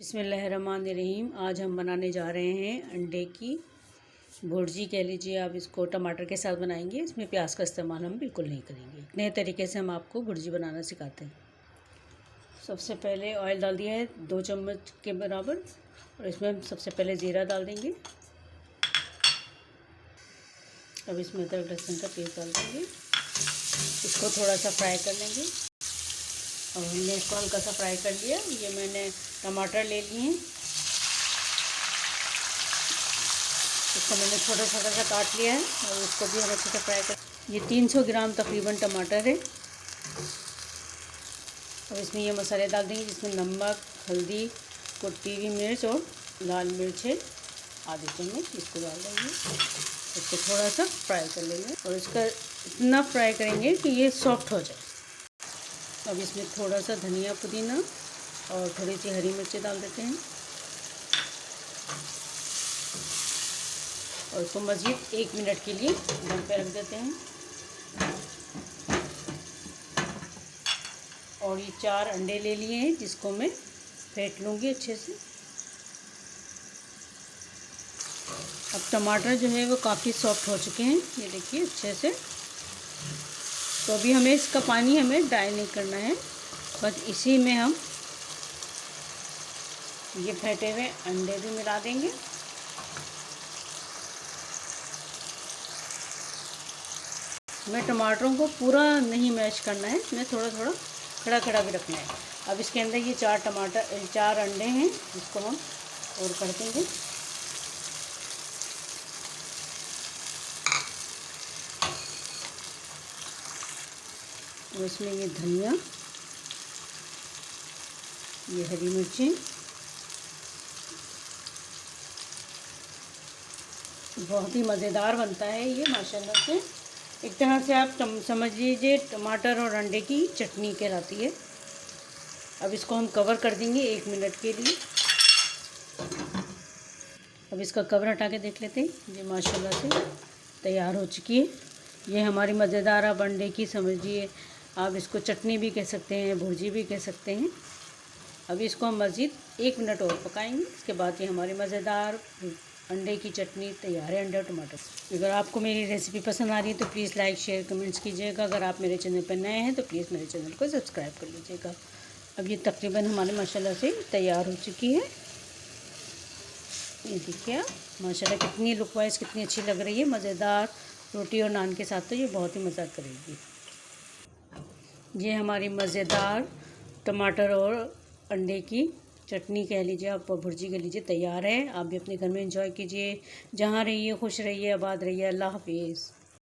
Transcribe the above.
बिस्मिल्लाहिर्रहमानिर्रहीम। आज हम बनाने जा रहे हैं अंडे की भुर्जी कह लीजिए आप इसको। टमाटर के साथ बनाएंगे। इसमें प्याज का इस्तेमाल हम बिल्कुल नहीं करेंगे। नए तरीके से हम आपको भुर्जी बनाना सिखाते हैं। सबसे पहले ऑयल डाल दिया है 2 चम्मच के बराबर, और इसमें हम सबसे पहले ज़ीरा डाल देंगे। अब इसमें अदरक लहसुन का पेस्ट डाल देंगे। इसको थोड़ा सा फ्राई कर लेंगे। और हमने इसको हल्का सा फ्राई कर लिया। ये मैंने टमाटर ले लिए हैं, इसको मैंने छोटा छोटा सा काट लिया है और इसको भी हम अच्छे से फ्राई कर। ये 300 ग्राम तकरीबन टमाटर है। अब इसमें ये मसाले डाल देंगे, जिसमें नमक, हल्दी, कुटी हुई मिर्च और लाल मिर्च है आधे चम्मच, इसको डाल देंगे। इसको थोड़ा सा फ्राई कर लेंगे और इसका इतना फ्राई करेंगे कि ये सॉफ्ट हो जाए। अब इसमें थोड़ा सा धनिया पुदीना और थोड़ी सी हरी मिर्ची डाल देते हैं और इसको मज़ीद 1 मिनट के लिए दम पे रख देते हैं। और ये 4 अंडे ले लिए हैं, जिसको मैं फेंट लूँगी अच्छे से। अब टमाटर जो है वो काफ़ी सॉफ्ट हो चुके हैं, ये देखिए अच्छे से। तो अभी हमें इसका पानी ड्राई नहीं करना है, बस इसी में हम ये फेंटे हुए अंडे भी मिला देंगे। हमें टमाटरों को पूरा नहीं मैश करना है, इसमें थोड़ा थोड़ा खड़ा खड़ा भी रखना है। अब इसके अंदर ये 4 अंडे हैं, जिसको हम और कर देंगे। और इसमें ये धनिया, ये हरी मिर्ची, बहुत ही मज़ेदार बनता है ये माशाल्लाह से। एक तरह से आप समझ लीजिए टमाटर और अंडे की चटनी कहलाती है। अब इसको हम कवर कर देंगे 1 मिनट के लिए। अब इसका कवर हटा के देख लेते हैं। ये माशाल्लाह से तैयार हो चुकी है। ये हमारी मज़ेदार आप अंडे की समझिए, आप इसको चटनी भी कह सकते हैं, भुर्जी भी कह सकते हैं। अभी इसको हम मज़ीद 1 मिनट और पकाएंगे। इसके बाद ये हमारी मज़ेदार अंडे की चटनी तैयार है, अंडे और टमाटर। अगर आपको मेरी रेसिपी पसंद आ रही है तो प्लीज़ लाइक शेयर कमेंट्स कीजिएगा। अगर आप मेरे चैनल पर नए हैं तो प्लीज़ मेरे चैनल को सब्सक्राइब कर लीजिएगा। अब ये तकरीबन हमारे माशाल्लाह से तैयार हो चुकी है। ये देखिए आप माशाल्लाह कितनी लुक वाइज कितनी अच्छी लग रही है। मज़ेदार रोटी और नान के साथ तो ये बहुत ही मज़ा करेगी। ये हमारी मज़ेदार टमाटर और अंडे की चटनी कह लीजिए, आप भुर्जी कह लीजिए, तैयार है। आप भी अपने घर में एंजॉय कीजिए। जहाँ रहिए खुश रहिए, आबाद रहिए। अल्लाह हाफिज़।